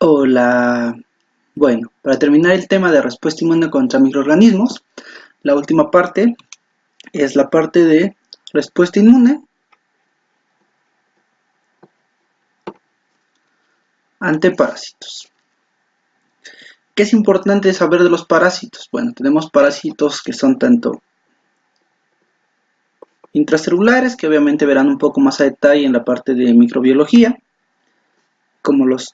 Hola. Bueno, para terminar el tema de respuesta inmune contra microorganismos, la última parte es la parte de respuesta inmune ante parásitos. ¿Qué es importante saber de los parásitos? Bueno, tenemos parásitos que son tanto intracelulares, que obviamente verán un poco más a detalle en la parte de microbiología, como los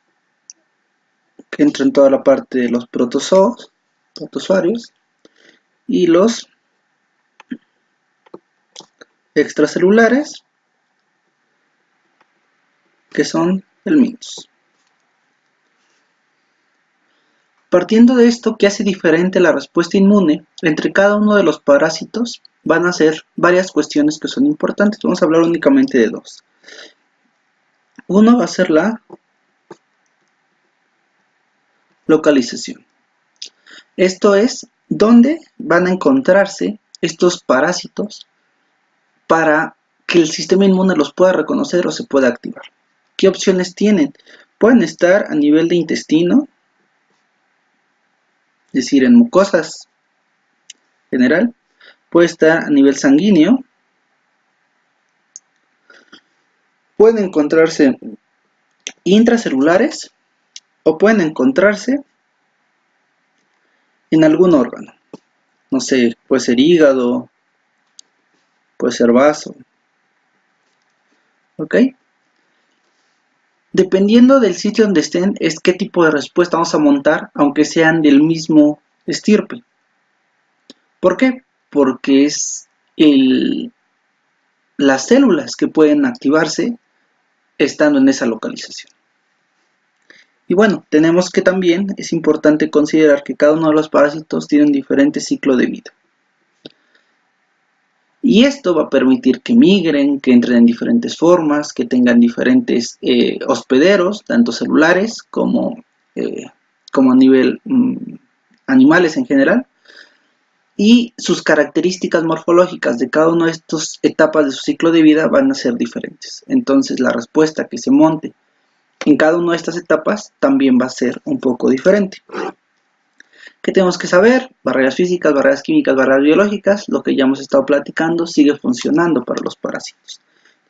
que entran en toda la parte de los protozoos, protozoarios, y los extracelulares, que son helmintos. Partiendo de esto, ¿qué hace diferente la respuesta inmune entre cada uno de los parásitos? Van a ser varias cuestiones que son importantes. Vamos a hablar únicamente de dos. Uno va a ser la localización. Esto es dónde van a encontrarse estos parásitos para que el sistema inmune los pueda reconocer o se pueda activar. ¿Qué opciones tienen? Pueden estar a nivel de intestino, es decir, en mucosas general. Puede estar a nivel sanguíneo. Pueden encontrarse intracelulares o pueden encontrarse en algún órgano. No sé, puede ser hígado, puede ser vaso. ¿Ok? Dependiendo del sitio donde estén, es qué tipo de respuesta vamos a montar, aunque sean del mismo estirpe. ¿Por qué? Porque es las células que pueden activarse estando en esa localización. Y bueno, tenemos que también es importante considerar que cada uno de los parásitos tiene un diferente ciclo de vida. Y esto va a permitir que migren, que entren en diferentes formas, que tengan diferentes hospederos, tanto celulares como a nivel animales en general. Y sus características morfológicas de cada una de estas etapas de su ciclo de vida van a ser diferentes. Entonces la respuesta que se monte en cada una de estas etapas también va a ser un poco diferente. ¿Qué tenemos que saber? Barreras físicas, barreras químicas, barreras biológicas, lo que ya hemos estado platicando sigue funcionando para los parásitos.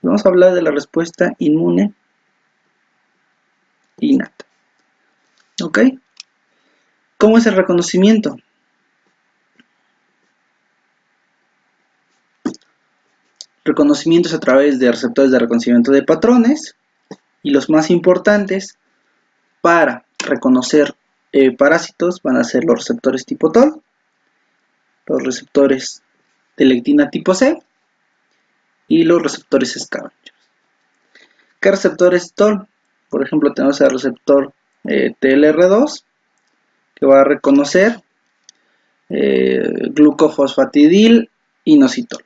Vamos a hablar de la respuesta inmune innata. ¿Ok? ¿Cómo es el reconocimiento? Reconocimiento es a través de receptores de reconocimiento de patrones y los más importantes para reconocer parásitos van a ser los receptores tipo TOL, los receptores de lectina tipo C y los receptores scavenger. ¿Qué receptores TOL? Por ejemplo, tenemos el receptor TLR2 que va a reconocer glucofosfatidil inositol.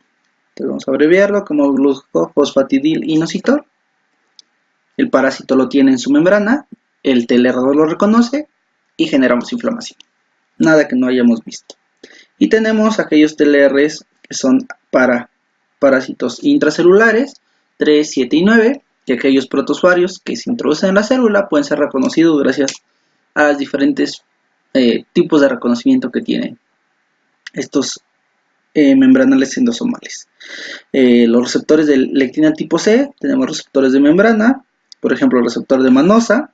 Entonces vamos a abreviarlo como glucofosfatidil inositol. El parásito lo tiene en su membrana, el TLR2 lo reconoce y generamos inflamación. Nada que no hayamos visto. Y tenemos aquellos TLRs que son para parásitos intracelulares, 3, 7 y 9, y aquellos protozoarios que se introducen en la célula pueden ser reconocidos gracias a los diferentes tipos de reconocimiento que tienen estos membranales endosomales. Los receptores de lectina tipo C, tenemos receptores de membrana, por ejemplo el receptor de manosa,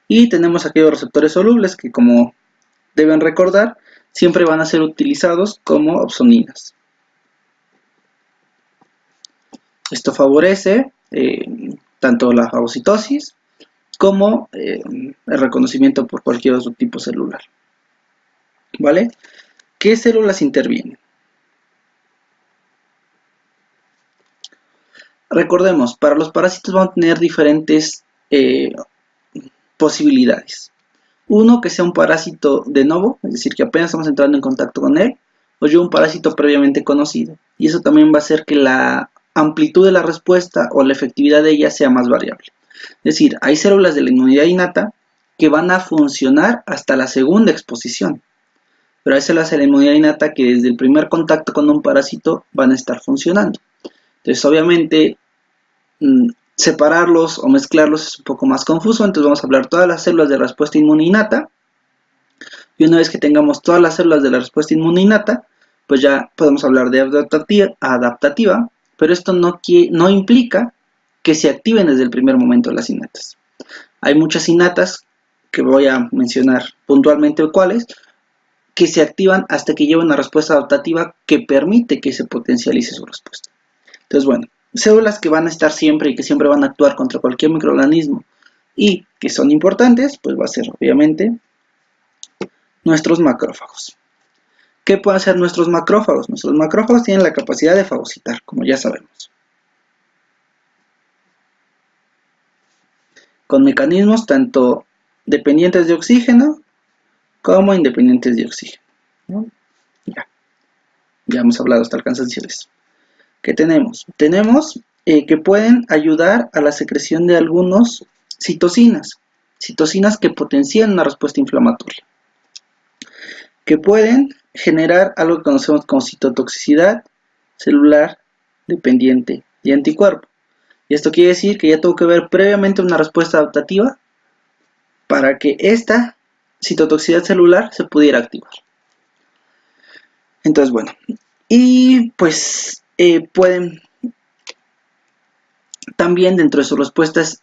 y tenemos aquellos receptores solubles que, como deben recordar, siempre van a ser utilizados como opsoninas. Esto favorece tanto la fagocitosis como el reconocimiento por cualquier otro tipo celular. ¿Vale? ¿Qué células intervienen? Recordemos, para los parásitos van a tener diferentes posibilidades. Uno, que sea un parásito de novo, es decir, que apenas estamos entrando en contacto con él, o yo un parásito previamente conocido. Y eso también va a hacer que la amplitud de la respuesta o la efectividad de ella sea más variable. Es decir, hay células de la inmunidad innata que van a funcionar hasta la segunda exposición. Pero hay células de la inmunidad innata que desde el primer contacto con un parásito van a estar funcionando. Entonces, obviamente, separarlos o mezclarlos es un poco más confuso, entonces vamos a hablar todas las células de respuesta inmune innata. Y una vez que tengamos todas las células de la respuesta inmune innata, pues ya podemos hablar de adaptativa, pero esto no implica que se activen desde el primer momento las innatas. Hay muchas innatas, que voy a mencionar puntualmente cuáles, que se activan hasta que llevan una respuesta adaptativa que permite que se potencialice su respuesta. Entonces, bueno, células que van a estar siempre y que siempre van a actuar contra cualquier microorganismo y que son importantes, pues va a ser obviamente nuestros macrófagos. ¿Qué pueden hacer nuestros macrófagos? Nuestros macrófagos tienen la capacidad de fagocitar, como ya sabemos, con mecanismos tanto dependientes de oxígeno como independientes de oxígeno, ¿no? Ya hemos hablado hasta el cansancio de eso. ¿Qué tenemos? Tenemos que pueden ayudar a la secreción de algunos citocinas que potencian una respuesta inflamatoria, que pueden generar algo que conocemos como citotoxicidad celular dependiente de anticuerpo. Y esto quiere decir que ya tuvo que ver previamente una respuesta adaptativa para que esta citotoxicidad celular se pudiera activar. Entonces, bueno, y pues pueden también dentro de sus respuestas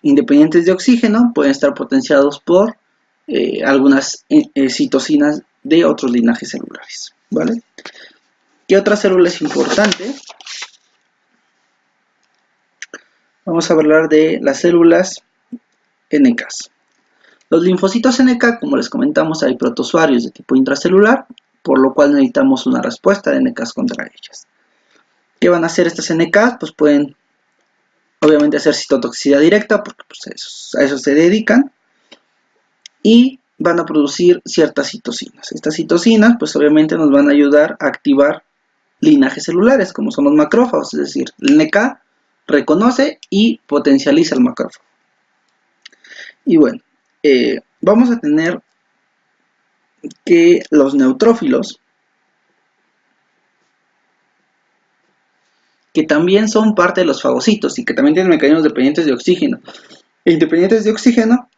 independientes de oxígeno, pueden estar potenciados por algunas citocinas de otros linajes celulares, ¿vale? ¿Qué otra célula es importante? Vamos a hablar de las células NK. Los linfocitos NK, como les comentamos, hay protozoarios de tipo intracelular, por lo cual necesitamos una respuesta de NK contra ellas. ¿Qué van a hacer estas NK? Pues pueden obviamente hacer citotoxicidad directa, porque pues, a eso se dedican, y van a producir ciertas citocinas. Estas citocinas pues obviamente nos van a ayudar a activar linajes celulares, como son los macrófagos, es decir, el NK reconoce y potencializa el macrófago. Y bueno, vamos a tener que los neutrófilos, que también son parte de los fagocitos y que también tienen mecanismos dependientes de oxígeno e independientes de oxígeno,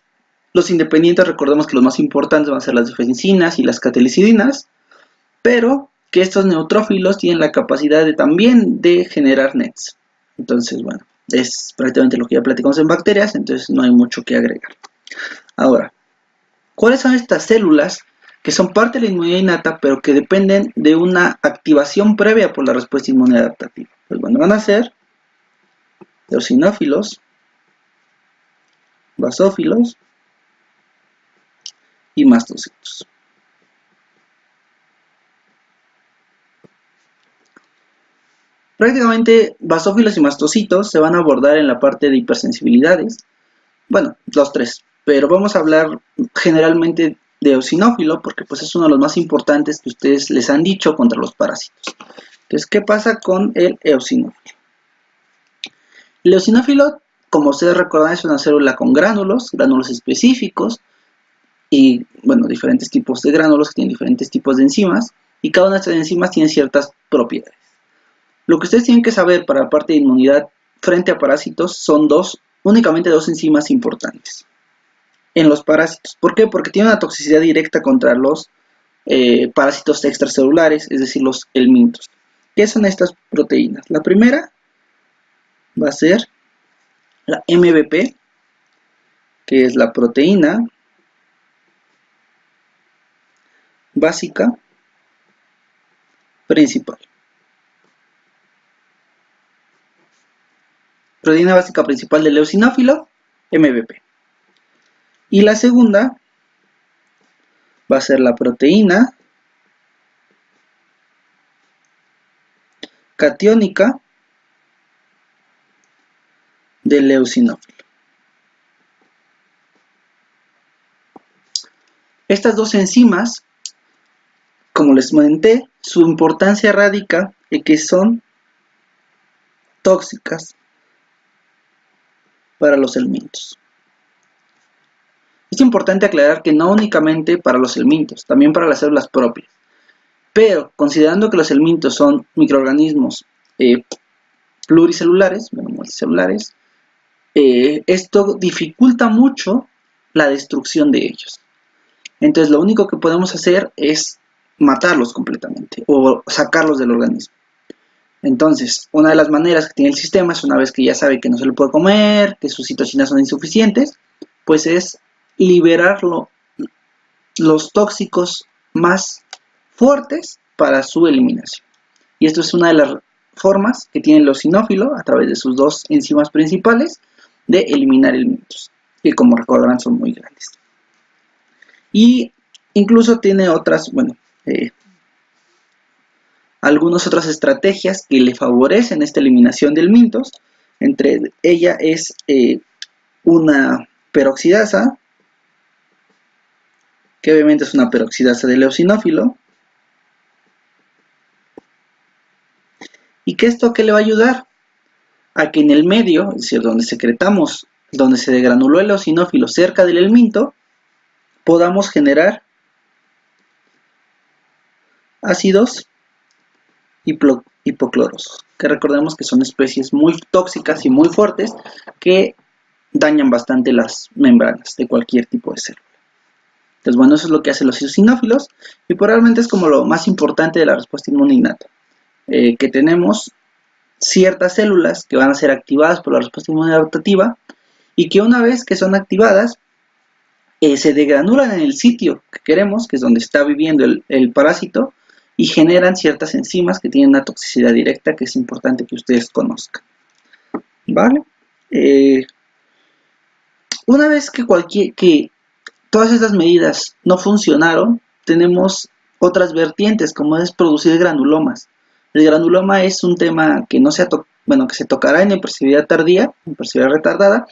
los independientes, recordemos que los más importantes van a ser las difensinas y las catalicidinas, pero que estos neutrófilos tienen la capacidad también de generar NETs. Entonces, bueno, es prácticamente lo que ya platicamos en bacterias, entonces no hay mucho que agregar. Ahora, ¿cuáles son estas células que son parte de la inmunidad innata, pero que dependen de una activación previa por la respuesta inmune adaptativa? Pues bueno, van a ser eosinófilos, basófilos y mastocitos. Prácticamente basófilos y mastocitos se van a abordar en la parte de hipersensibilidades, bueno, los tres, pero vamos a hablar generalmente de eosinófilo porque pues es uno de los más importantes que ustedes les han dicho contra los parásitos. Entonces, ¿qué pasa con el eosinófilo? El eosinófilo, como ustedes recordarán, es una célula con gránulos específicos y, bueno, diferentes tipos de gránulos que tienen diferentes tipos de enzimas y cada una de estas enzimas tiene ciertas propiedades. Lo que ustedes tienen que saber para la parte de inmunidad frente a parásitos son únicamente dos enzimas importantes en los parásitos. ¿Por qué? Porque tienen una toxicidad directa contra los parásitos extracelulares, es decir, los helmintos. ¿Qué son estas proteínas? La primera va a ser la MVP, que es la proteína básica principal. Proteína básica principal del eosinófilo, MVP. Y la segunda va a ser la proteína catiónica del eosinófilo. Estas dos enzimas, como les comenté, su importancia radica en que son tóxicas para los helmintos. Es importante aclarar que no únicamente para los helmintos, también para las células propias. Pero, considerando que los helmintos son microorganismos pluricelulares, bueno, multicelulares, esto dificulta mucho la destrucción de ellos. Entonces lo único que podemos hacer es matarlos completamente o sacarlos del organismo. Entonces, una de las maneras que tiene el sistema es, una vez que ya sabe que no se lo puede comer, que sus citocinas son insuficientes, pues es liberar los tóxicos más fuertes para su eliminación. Y esto es una de las formas que tiene el eosinófilo, a través de sus dos enzimas principales, de eliminar elementos, que como recordarán son muy grandes. Y incluso tiene otras, algunas otras estrategias que le favorecen esta eliminación del mintos. Entre ellas es una peroxidasa, que obviamente es una peroxidasa del eosinófilo. ¿Y que esto qué le va a ayudar? A que en el medio, es decir, donde secretamos, donde se degranuló el eosinófilo cerca del helminto, podamos generar ácidos hipocloros, que recordemos que son especies muy tóxicas y muy fuertes que dañan bastante las membranas de cualquier tipo de célula. Entonces, bueno, eso es lo que hacen los eosinófilos y probablemente es como lo más importante de la respuesta inmune innata, que tenemos ciertas células que van a ser activadas por la respuesta inmune adaptativa y que una vez que son activadas se degranulan en el sitio que queremos, que es donde está viviendo el parásito, y generan ciertas enzimas que tienen una toxicidad directa que es importante que ustedes conozcan. ¿Vale? Una vez que todas estas medidas no funcionaron, tenemos otras vertientes, como es producir granulomas. El granuloma es un tema que no se que se tocará en hipersensibilidad tardía, hipersensibilidad retardada,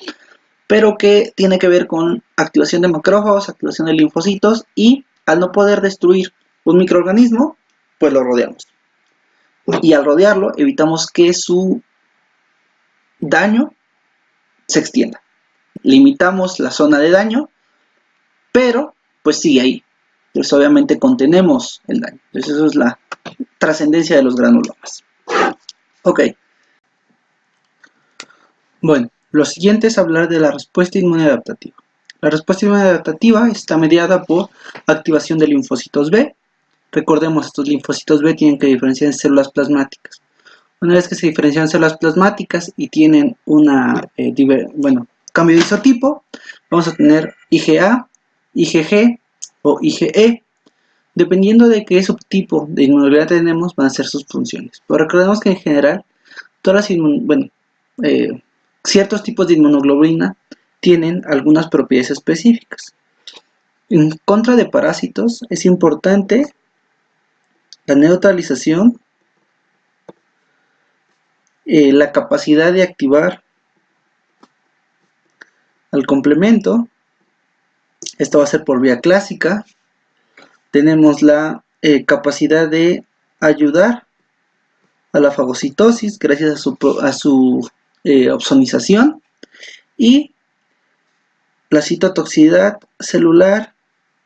pero que tiene que ver con activación de macrófagos, activación de linfocitos, y al no poder destruir un microorganismo, pues lo rodeamos. Y al rodearlo, evitamos que su daño se extienda. Limitamos la zona de daño, pero pues sigue ahí. Entonces obviamente contenemos el daño. Entonces eso es la trascendencia de los granulomas. Ok. Bueno, lo siguiente es hablar de la respuesta inmune adaptativa. La respuesta inmune adaptativa está mediada por activación de linfocitos B. Recordemos, estos linfocitos B tienen que diferenciar en células plasmáticas. Una vez que se diferencian en células plasmáticas y tienen cambio de isotipo, vamos a tener IgA, IgG o IgE. Dependiendo de qué subtipo de inmunidad tenemos, van a ser sus funciones. Pero recordemos que en general, todas las ciertos tipos de inmunoglobulina tienen algunas propiedades específicas. En contra de parásitos es importante la neutralización, la capacidad de activar al complemento. Esto va a ser por vía clásica. Tenemos la capacidad de ayudar a la fagocitosis gracias a su opsonización, y la citotoxicidad celular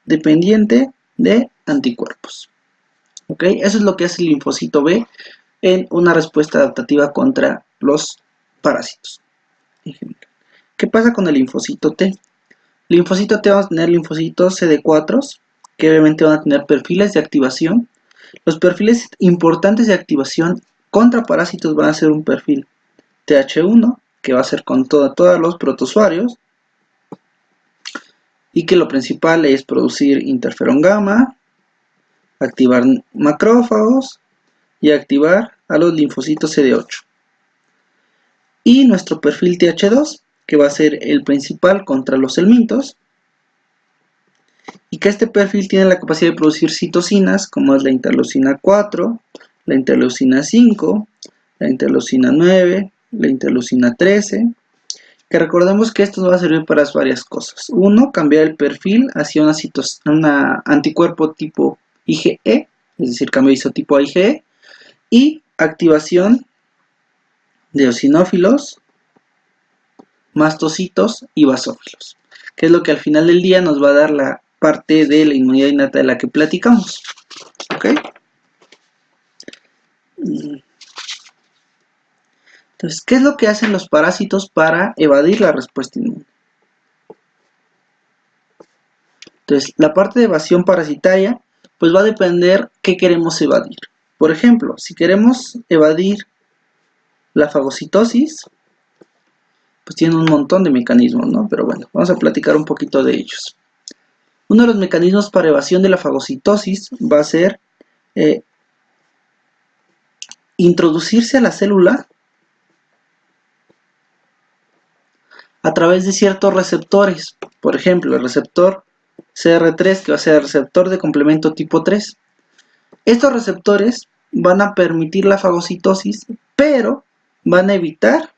dependiente de anticuerpos. ¿Ok? Eso es lo que hace el linfocito B en una respuesta adaptativa contra los parásitos. ¿Qué pasa con el linfocito T? El linfocito T, vamos a tener linfocitos CD4, que obviamente van a tener perfiles de activación. Los perfiles importantes de activación contra parásitos van a ser un perfil TH1, que va a ser con todos los protozoarios, y que lo principal es producir interferón gamma, activar macrófagos y activar a los linfocitos CD8. Y nuestro perfil TH2, que va a ser el principal contra los helmintos, y que este perfil tiene la capacidad de producir citocinas como es la interleucina 4, la interleucina 5, la interleucina 9, la interleucina 13, que recordemos que esto va a servir para varias cosas. Uno, cambiar el perfil hacia una anticuerpo tipo IgE, es decir, cambio de isotipo a IgE, y activación de eosinófilos, mastocitos y basófilos, que es lo que al final del día nos va a dar la parte de la inmunidad innata de la que platicamos. ¿Ok? Entonces, ¿qué es lo que hacen los parásitos para evadir la respuesta inmune? Entonces, la parte de evasión parasitaria, pues va a depender qué queremos evadir. Por ejemplo, si queremos evadir la fagocitosis, pues tiene un montón de mecanismos, ¿no? Pero bueno, vamos a platicar un poquito de ellos. Uno de los mecanismos para evasión de la fagocitosis va a ser introducirse a la célula a través de ciertos receptores. Por ejemplo, el receptor CR3, que va a ser el receptor de complemento tipo 3. Estos receptores van a permitir la fagocitosis, pero van a evitar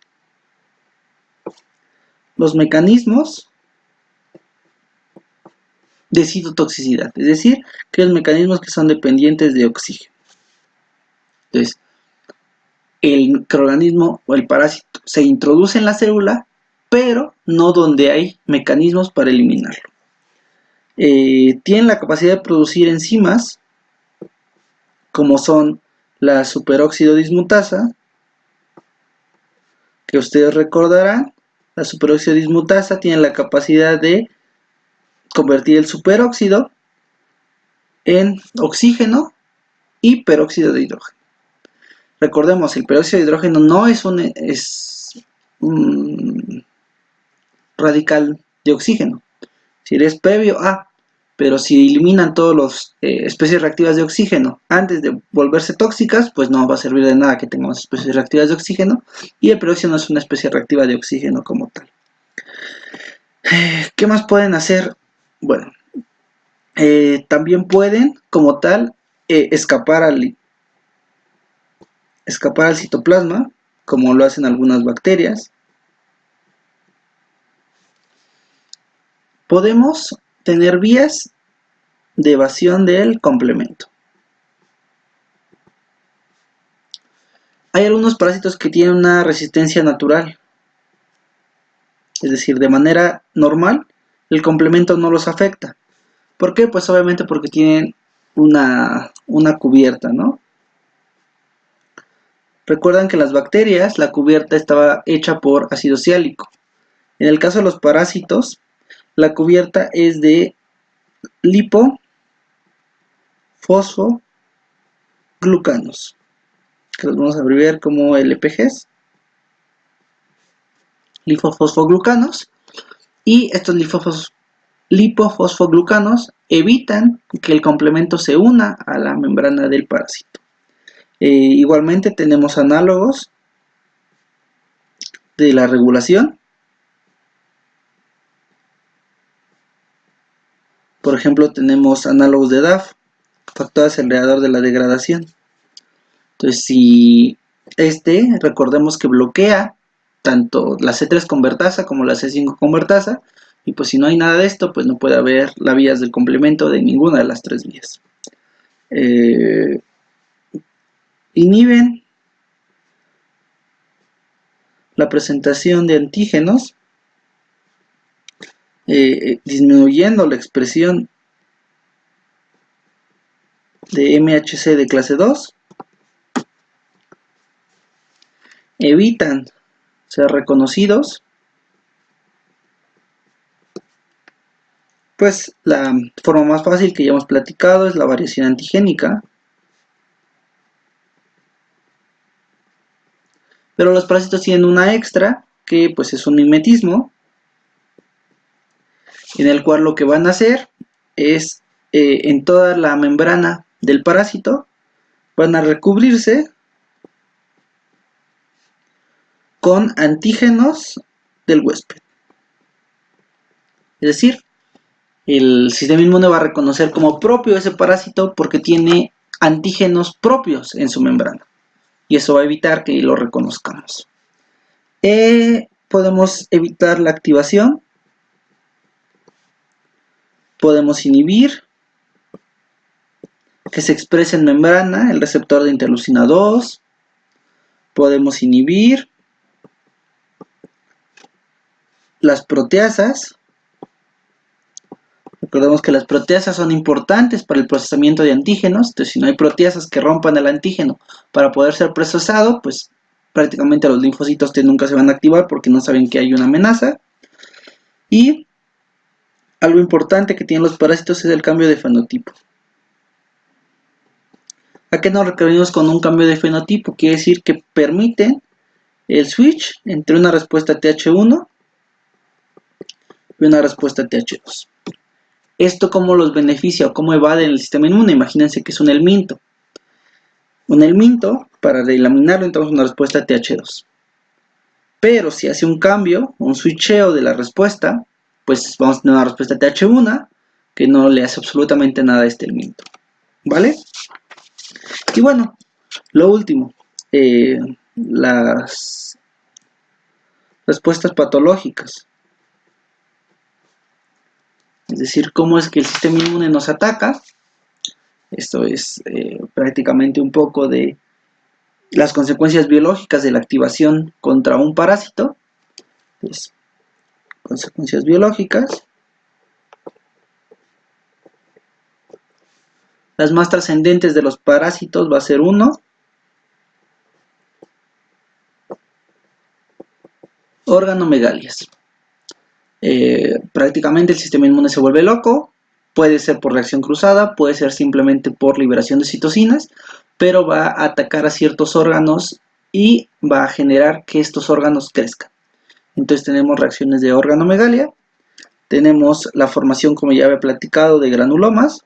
los mecanismos de citotoxicidad, es decir, que los mecanismos que son dependientes de oxígeno. Entonces, el microorganismo o el parásito se introduce en la célula, pero no donde hay mecanismos para eliminarlo. Tienen la capacidad de producir enzimas, como son la superóxido dismutasa, que ustedes recordarán. La superóxido dismutasa tiene la capacidad de convertir el superóxido en oxígeno y peróxido de hidrógeno. Recordemos, el peróxido de hidrógeno no es un radical de oxígeno, si es previo a, pero si eliminan todas las especies reactivas de oxígeno antes de volverse tóxicas, pues no va a servir de nada que tengamos especies reactivas de oxígeno, y el peróxido no es una especie reactiva de oxígeno como tal. ¿Qué más pueden hacer? Bueno, también pueden, como tal, escapar al citoplasma, como lo hacen algunas bacterias. Podemos tener vías de evasión del complemento. Hay algunos parásitos que tienen una resistencia natural, es decir, de manera normal el complemento no los afecta. ¿Por qué? Pues obviamente porque tienen una cubierta, ¿no? Recuerdan que las bacterias, la cubierta estaba hecha por ácido siálico. En el caso de los parásitos, la cubierta es de lipofosfoglucanos, que los vamos a abreviar como LPGs, lipofosfoglucanos, y estos lipofosfoglucanos evitan que el complemento se una a la membrana del parásito. Igualmente tenemos análogos de la regulación. Por ejemplo, tenemos análogos de DAF, factor acelerador de la degradación. Entonces, si recordemos que bloquea tanto la C3 convertasa como la C5 convertasa, y pues si no hay nada de esto, pues no puede haber las vías del complemento de ninguna de las tres vías. Inhiben la presentación de antígenos, disminuyendo la expresión de MHC de clase 2, evitan ser reconocidos. Pues la forma más fácil que ya hemos platicado es la variación antigénica. Pero los parásitos tienen una extra, que pues es un mimetismo, en el cual lo que van a hacer es, en toda la membrana del parásito, van a recubrirse con antígenos del huésped. Es decir, el sistema inmune va a reconocer como propio ese parásito porque tiene antígenos propios en su membrana. Y eso va a evitar que lo reconozcamos. Podemos evitar la activación. Podemos inhibir que se exprese en membrana el receptor de interleucina 2. Podemos inhibir las proteasas. Recordemos que las proteasas son importantes para el procesamiento de antígenos. Entonces, si no hay proteasas que rompan el antígeno para poder ser procesado, pues prácticamente los linfocitos T nunca se van a activar porque no saben que hay una amenaza. Y algo importante que tienen los parásitos es el cambio de fenotipo. ¿A qué nos referimos con un cambio de fenotipo? Quiere decir que permiten el switch entre una respuesta TH1 y una respuesta TH2. ¿Esto cómo los beneficia o cómo evade el sistema inmune? Imagínense que es un helminto. Un helminto, para delaminarlo, entramos una respuesta TH2. Pero si hace un cambio, un switcheo de la respuesta, pues vamos a tener una respuesta TH1 que no le hace absolutamente nada a este helminto. ¿Vale? Y bueno, lo último, las respuestas patológicas. Es decir, cómo es que el sistema inmune nos ataca. Esto es prácticamente un poco de las consecuencias biológicas de la activación contra un parásito. Pues, consecuencias biológicas. Las más trascendentes de los parásitos va a ser 1. Organomegalias. Prácticamente el sistema inmune se vuelve loco. Puede ser por reacción cruzada, puede ser simplemente por liberación de citocinas, pero va a atacar a ciertos órganos y va a generar que estos órganos crezcan. Entonces tenemos reacciones de organomegalia, tenemos la formación, como ya había platicado, de granulomas.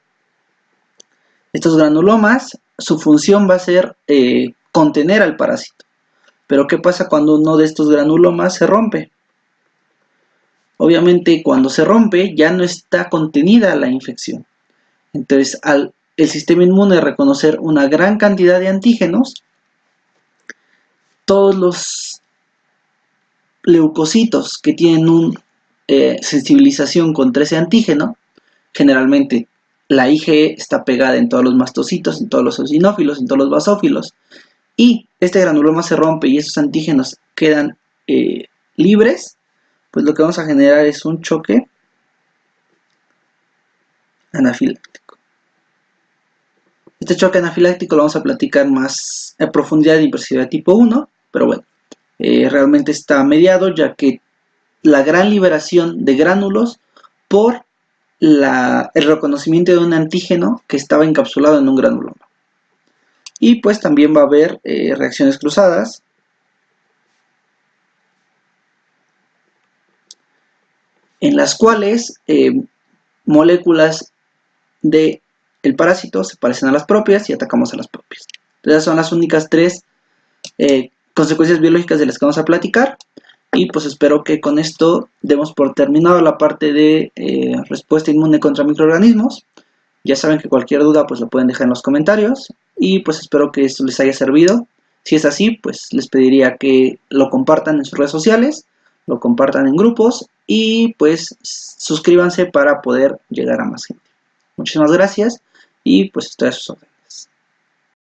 Estos granulomas, su función va a ser contener al parásito. Pero ¿qué pasa cuando uno de estos granulomas se rompe? Obviamente cuando se rompe ya no está contenida la infección. Entonces al el sistema inmune reconocer una gran cantidad de antígenos, todos los leucocitos que tienen una sensibilización contra ese antígeno, generalmente la IgE está pegada en todos los mastocitos, en todos los eosinófilos, en todos los basófilos, y este granuloma se rompe y esos antígenos quedan libres, pues lo que vamos a generar es un choque anafiláctico. Este choque anafiláctico lo vamos a platicar más a profundidad de hipersensibilidad tipo 1, pero bueno, realmente está mediado ya que la gran liberación de gránulos por el reconocimiento de un antígeno que estaba encapsulado en un granuloma. Y pues también va a haber reacciones cruzadas, en las cuales moléculas del parásito se parecen a las propias y atacamos a las propias. Entonces son las únicas 3 consecuencias biológicas de las que vamos a platicar. Y pues espero que con esto demos por terminado la parte de respuesta inmune contra microorganismos. Ya saben que cualquier duda pues lo pueden dejar en los comentarios. Y pues espero que esto les haya servido. Si es así, pues les pediría que lo compartan en sus redes sociales, lo compartan en grupos y pues suscríbanse para poder llegar a más gente. Muchísimas gracias y pues estoy a sus órdenes.